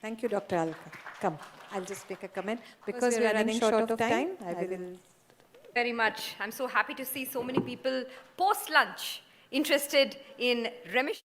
Thank you, Dr. Alka. Come, I'll just make a comment. Because we are running short of time, I will... Very much. I'm so happy to see so many people post-lunch interested in remission.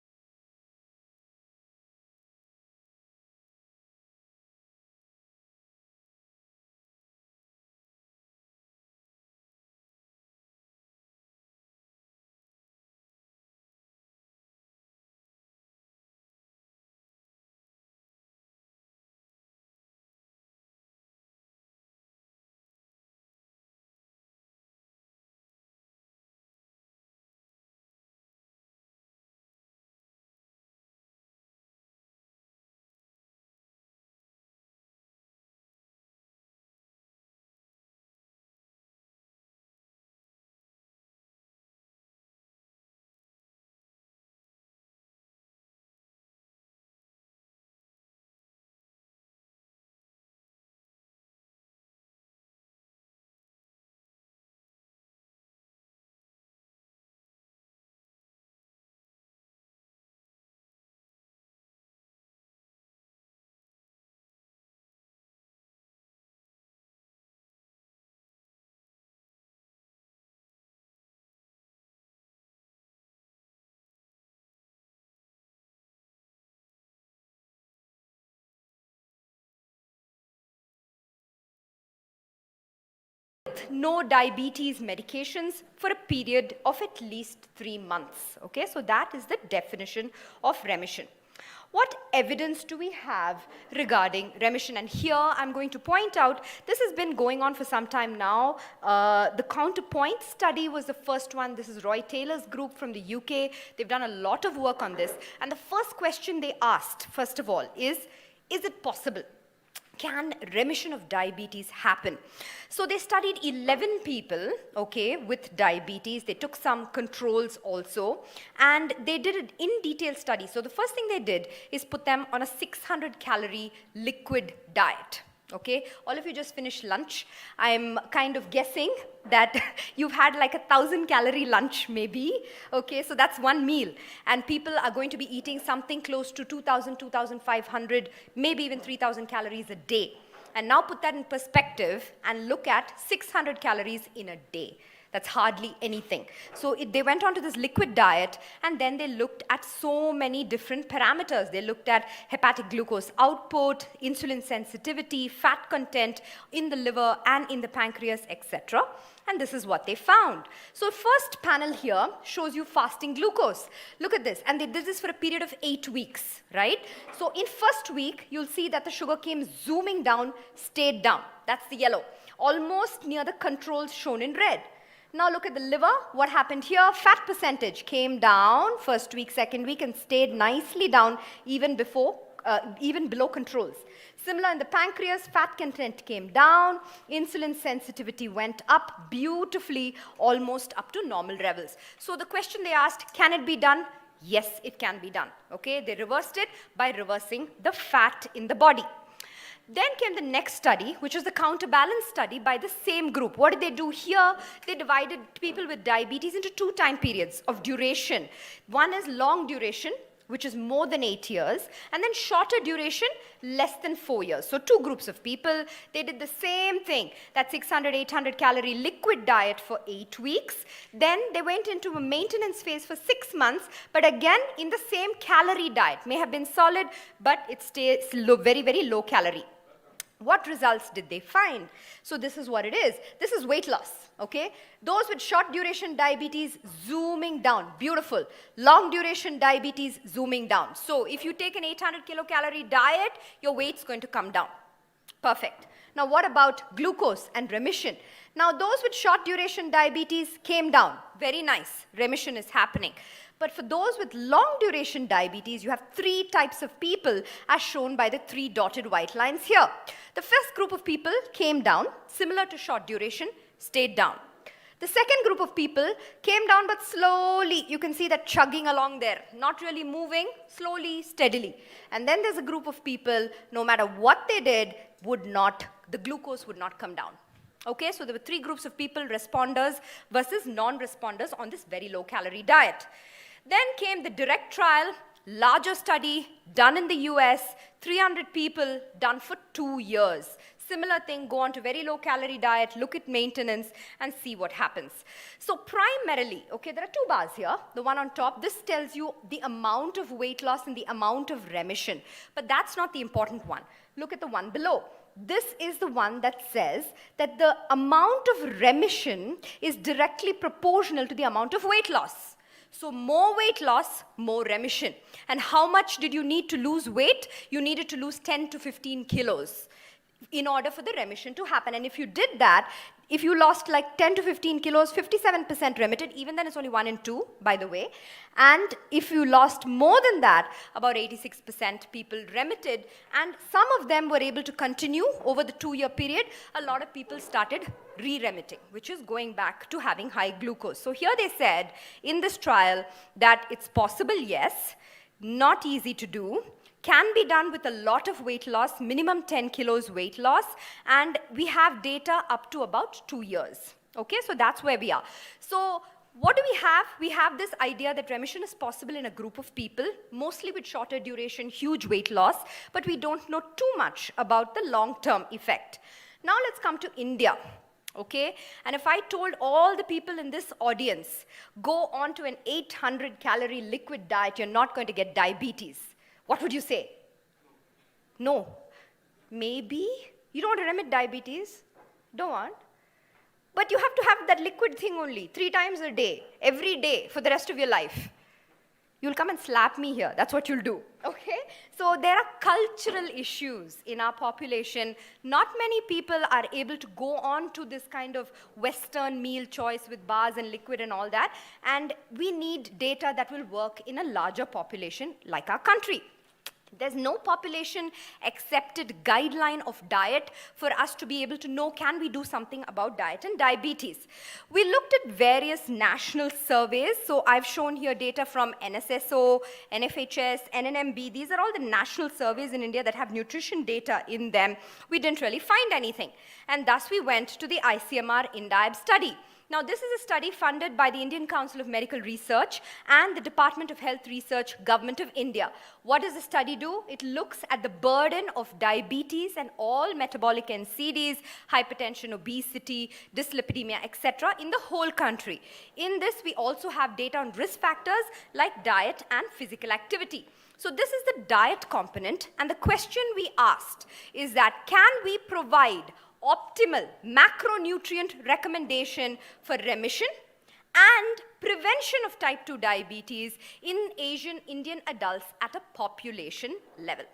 No diabetes medications for a period of at least 3 months. Okay, so that is the definition of remission. What evidence do we have regarding remission? And here I'm going to point out, this has been going on for some time now. The Counterpoint study was the first one. This is Roy Taylor's group from the UK. They've done a lot of work on this. And the first question they asked, first of all, is it possible? Can remission of diabetes happen? So they studied 11 people, okay, with diabetes. They took some controls also, and they did an in-detail study. So the first thing they did is put them on a 600-calorie liquid diet. Okay, all of you just finished lunch. I'm kind of guessing that you've had like 1,000-calorie lunch maybe. Okay, so that's one meal. And people are going to be eating something close to 2,000, 2,500, maybe even 3,000 calories a day. And now put that in perspective and look at 600 calories in a day. That's hardly anything. So they went on to this liquid diet, and then they looked at so many different parameters. They looked at hepatic glucose output, insulin sensitivity, fat content in the liver and in the pancreas, etc. And this is what they found. So first panel here shows you fasting glucose. Look at this. And they did this for a period of 8 weeks, right? So in first week, you'll see that the sugar came zooming down, stayed down. That's the yellow. Almost near the controls shown in red. Now look at the liver. What happened here? Fat percentage came down first week, second week, and stayed nicely down even below controls. Similar in the pancreas, fat content came down, insulin sensitivity went up beautifully, almost up to normal levels. So the question they asked, can it be done? Yes, it can be done. Okay, they reversed it by reversing the fat in the body. Then came the next study, which was the counterbalance study by the same group. What did they do here? They divided people with diabetes into 2 time periods of duration. One is long duration, which is more than 8 years, and then shorter duration, less than 4 years. So 2 groups of people. They did the same thing, that 600, 800 calorie liquid diet for 8 weeks. Then they went into a maintenance phase for 6 months, but again in the same calorie diet. May have been solid, but it stays low, very, very low calorie. What results did they find? So this is what it is. This is weight loss, okay? Those with short duration diabetes zooming down, beautiful. Long duration diabetes zooming down. So if you take an 800 kilocalorie diet, your weight's going to come down. Perfect. Now what about glucose and remission? Now those with short duration diabetes came down. Very nice. Remission is happening. But for those with long duration diabetes, you have 3 types of people as shown by the 3 dotted white lines here. The first group of people came down, similar to short duration, stayed down. The second group of people came down but slowly. You can see that chugging along there, not really moving, slowly, steadily. And then there's a group of people, no matter what they did, the glucose would not come down. Okay, so there were 3 groups of people, responders versus non-responders on this very low calorie diet. Then came the direct trial, larger study done in the US, 300 people done for 2 years. Similar thing, go on to very low calorie diet, look at maintenance, and see what happens. So primarily, okay, there are 2 bars here. The one on top, this tells you the amount of weight loss and the amount of remission. But that's not the important one. Look at the one below. This is the one that says that the amount of remission is directly proportional to the amount of weight loss. So more weight loss, more remission. And how much did you need to lose weight? You needed to lose 10 to 15 kilos in order for the remission to happen. And if you did that, if you lost like 10 to 15 kilos, 57% remitted, even then it's only 1 in 2, by the way. And if you lost more than that, about 86% people remitted, and some of them were able to continue over the 2-year period. A lot of people started re-remitting, which is going back to having high glucose. So here they said in this trial that it's possible, yes, not easy to do, can be done with a lot of weight loss, minimum 10 kilos weight loss, and we have data up to about 2 years. Okay, so that's where we are. So what do we have? We have this idea that remission is possible in a group of people, mostly with shorter duration, huge weight loss, but we don't know too much about the long-term effect. Now let's come to India. Okay, and if I told all the people in this audience, go on to an 800-calorie liquid diet, you're not going to get diabetes. What would you say? No. Maybe? You don't want to remit diabetes? Don't want? But you have to have that liquid thing only, 3 times a day, every day, for the rest of your life. You'll come and slap me here. That's what you'll do. Okay? So there are cultural issues in our population. Not many people are able to go on to this kind of Western meal choice with bars and liquid and all that. And we need data that will work in a larger population like our country. There's no population accepted guideline of diet for us to be able to know, can we do something about diet and diabetes? We looked at various national surveys. So I've shown here data from NSSO, NFHS, NNMB. These are all the national surveys in India that have nutrition data in them. We didn't really find anything. And thus we went to the ICMR INDIEB study. Now, this is a study funded by the Indian Council of Medical Research and the Department of Health Research, Government of India. What does the study do? It looks at the burden of diabetes and all metabolic NCDs, hypertension, obesity, dyslipidemia, etc. in the whole country. In this, we also have data on risk factors like diet and physical activity. So this is the diet component, and the question we asked is that, can we provide optimal macronutrient recommendation for remission and prevention of type 2 diabetes in Asian Indian adults at a population level?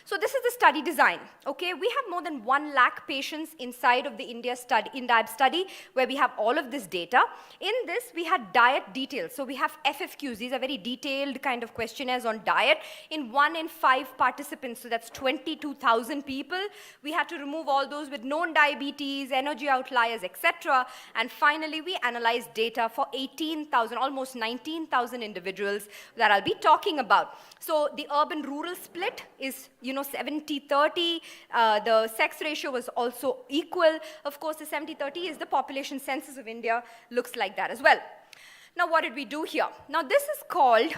So this is the study design, okay? We have more than 1 lakh patients inside of the INDIEB study where we have all of this data. In this, we had diet details. So we have FFQs. These are very detailed kind of questionnaires on diet in 1 in 5 participants. So that's 22,000 people. We had to remove all those with known diabetes, energy outliers, etc. And finally, we analyzed data for 18,000, almost 19,000 individuals that I'll be talking about. So the urban-rural split is, 70-30. The sex ratio was also equal. Of course, the 70-30 is the population census of India. Looks like that as well. Now, what did we do here? Now, this is called,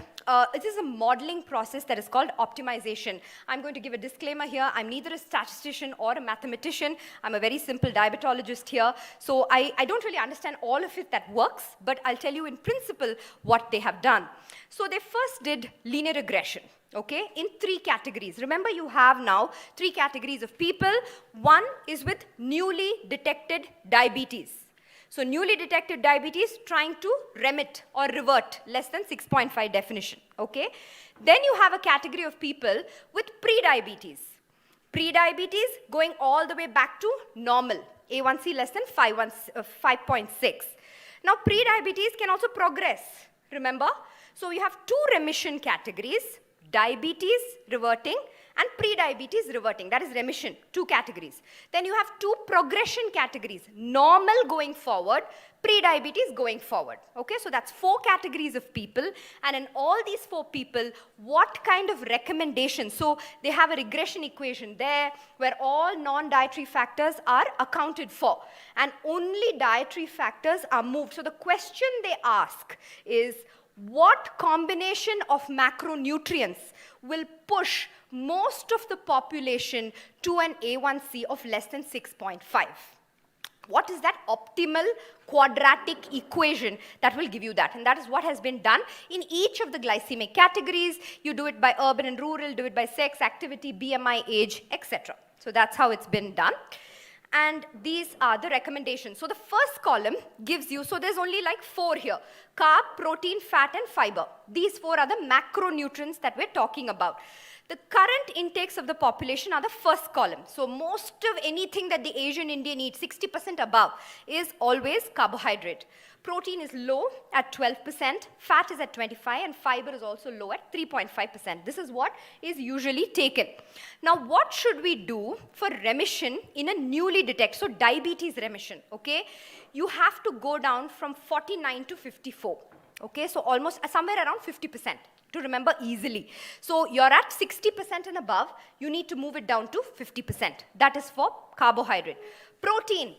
it is a modeling process that is called optimization. I'm going to give a disclaimer here. I'm neither a statistician or a mathematician. I'm a very simple diabetologist here. So I don't really understand all of it that works, but I'll tell you in principle what they have done. So they first did linear regression. Okay, in 3 categories. Remember, you have now 3 categories of people. One is with newly detected diabetes. So newly detected diabetes trying to remit or revert less than 6.5 definition. Okay, then you have a category of people with pre-diabetes. Pre-diabetes going all the way back to normal, A1C less than 5.6. Now, pre-diabetes can also progress, remember? So you have 2 remission categories, diabetes reverting and pre-diabetes reverting. That is remission, 2 categories. Then you have 2 progression categories, normal going forward, pre-diabetes going forward. Okay, so that's 4 categories of people, and in all these 4 people, what kind of recommendations? So they have a regression equation there where all non-dietary factors are accounted for, and only dietary factors are moved. So the question they ask is, what combination of macronutrients will push most of the population to an A1C of less than 6.5. What is that optimal quadratic equation that will give you that? And that is what has been done in each of the glycemic categories. You do it by urban and rural, do it by sex, activity, BMI, age, etc. So that's how it's been done. And these are the recommendations. So the first column gives you, so there's only like 4 here: carb, protein, fat, and fiber. These 4 are the macronutrients that we're talking about. The current intakes of the population are the first column. So most of anything that the Asian Indian eats, 60% above, is always carbohydrate. Protein is low at 12%, fat is at 25%, and fiber is also low at 3.5%. This is what is usually taken. Now, what should we do for remission in a newly detected, so diabetes remission, okay? You have to go down from 49 to 54, okay? So almost somewhere around 50%. To remember easily. So you're at 60% and above, you need to move it down to 50%. That is for carbohydrate. Protein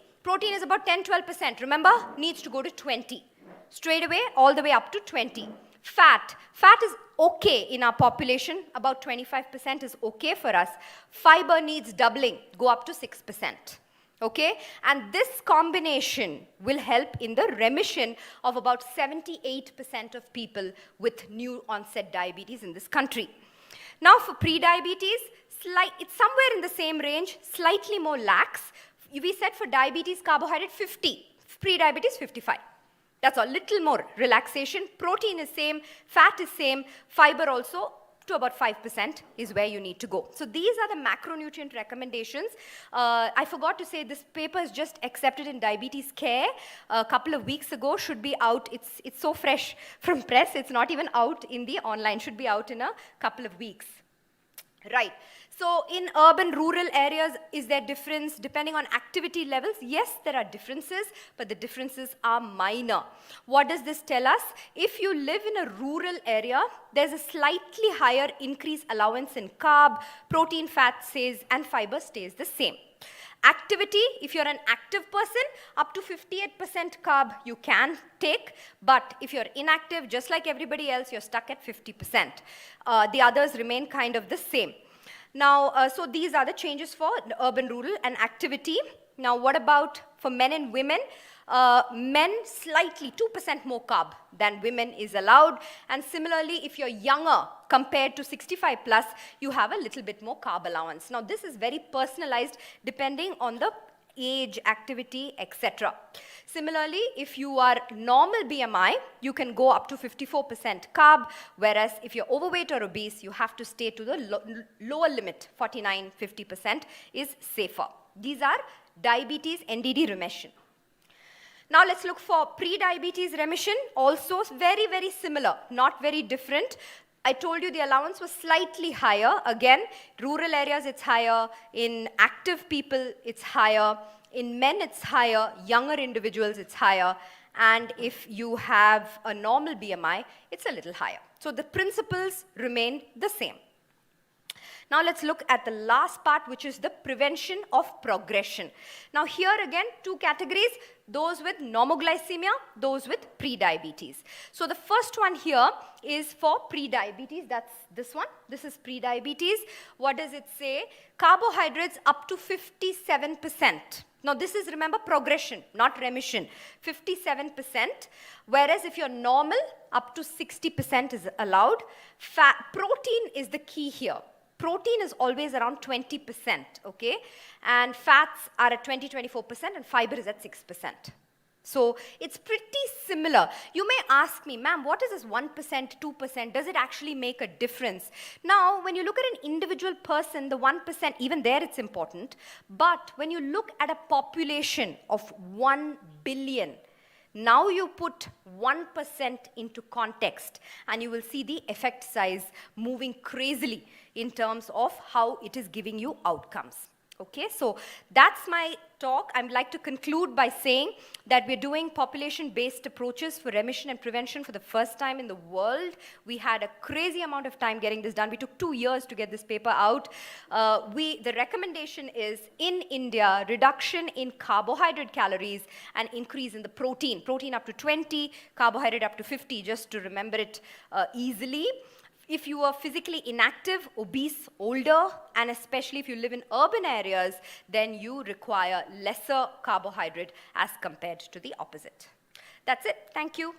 is about 10-12%. Remember, needs to go to 20. Straight away, all the way up to 20. Fat is okay in our population. About 25% is okay for us. Fiber needs doubling, go up to 6%. Okay, and this combination will help in the remission of about 78% of people with new onset diabetes in this country. Now for pre-diabetes, it's somewhere in the same range, slightly more lax. We said for diabetes, carbohydrate 50, pre-diabetes 55. That's a little more relaxation. Protein is same, fat is same, fiber also to about 5% is where you need to go. So these are the macronutrient recommendations. I forgot to say this paper is just accepted in Diabetes Care a couple of weeks ago, should be out. It's so fresh from press, it's not even out in the online, should be out in a couple of weeks. Right. So in urban, rural areas, is there difference depending on activity levels? Yes, there are differences, but the differences are minor. What does this tell us? If you live in a rural area, there's a slightly higher increase allowance in carb, protein, fat stays, and fiber stays the same. Activity, if you're an active person, up to 58% carb you can take, but if you're inactive, just like everybody else, you're stuck at 50%. The others remain kind of the same. Now, so these are the changes for urban, rural, and activity. Now, what about for men and women? Men slightly 2% more carb than women is allowed, and similarly, if you're younger compared to 65 plus, you have a little bit more carb allowance. Now, this is very personalized depending on the age, activity, etc. Similarly, if you are normal BMI, you can go up to 54% carb, whereas if you're overweight or obese, you have to stay to the lower limit, 49-50% is safer. These are diabetes NDD remission. Now let's look for pre-diabetes remission, also very, very similar, not very different. I told you the allowance was slightly higher. Again, rural areas it's higher, in active people it's higher, in men it's higher, younger individuals it's higher, and if you have a normal BMI, it's a little higher. So the principles remain the same. Now let's look at the last part, which is the prevention of progression. Now here again, 2 categories, those with normoglycemia, those with pre-diabetes. So the first one here is for pre-diabetes, that's this one. This is pre-diabetes. What does it say? Carbohydrates up to 57%. Now this is, remember, progression, not remission, 57%, whereas if you're normal, up to 60% is allowed. Protein is the key here. Protein is always around 20%, okay? And fats are at 20-24%, and fiber is at 6%. So it's pretty similar. You may ask me, ma'am, what is this 1%, 2%? Does it actually make a difference? Now, when you look at an individual person, the 1%, even there it's important. But when you look at a population of 1 billion, now you put 1% into context, and you will see the effect size moving crazily in terms of how it is giving you outcomes. Okay, so that's my talk. I'd like to conclude by saying that we're doing population-based approaches for remission and prevention for the first time in the world. We had a crazy amount of time getting this done. We took 2 years to get this paper out. The recommendation is, in India, reduction in carbohydrate calories and increase in the protein. Protein up to 20, carbohydrate up to 50, just to remember it easily. If you are physically inactive, obese, older, and especially if you live in urban areas, then you require lesser carbohydrate as compared to the opposite. That's it. Thank you.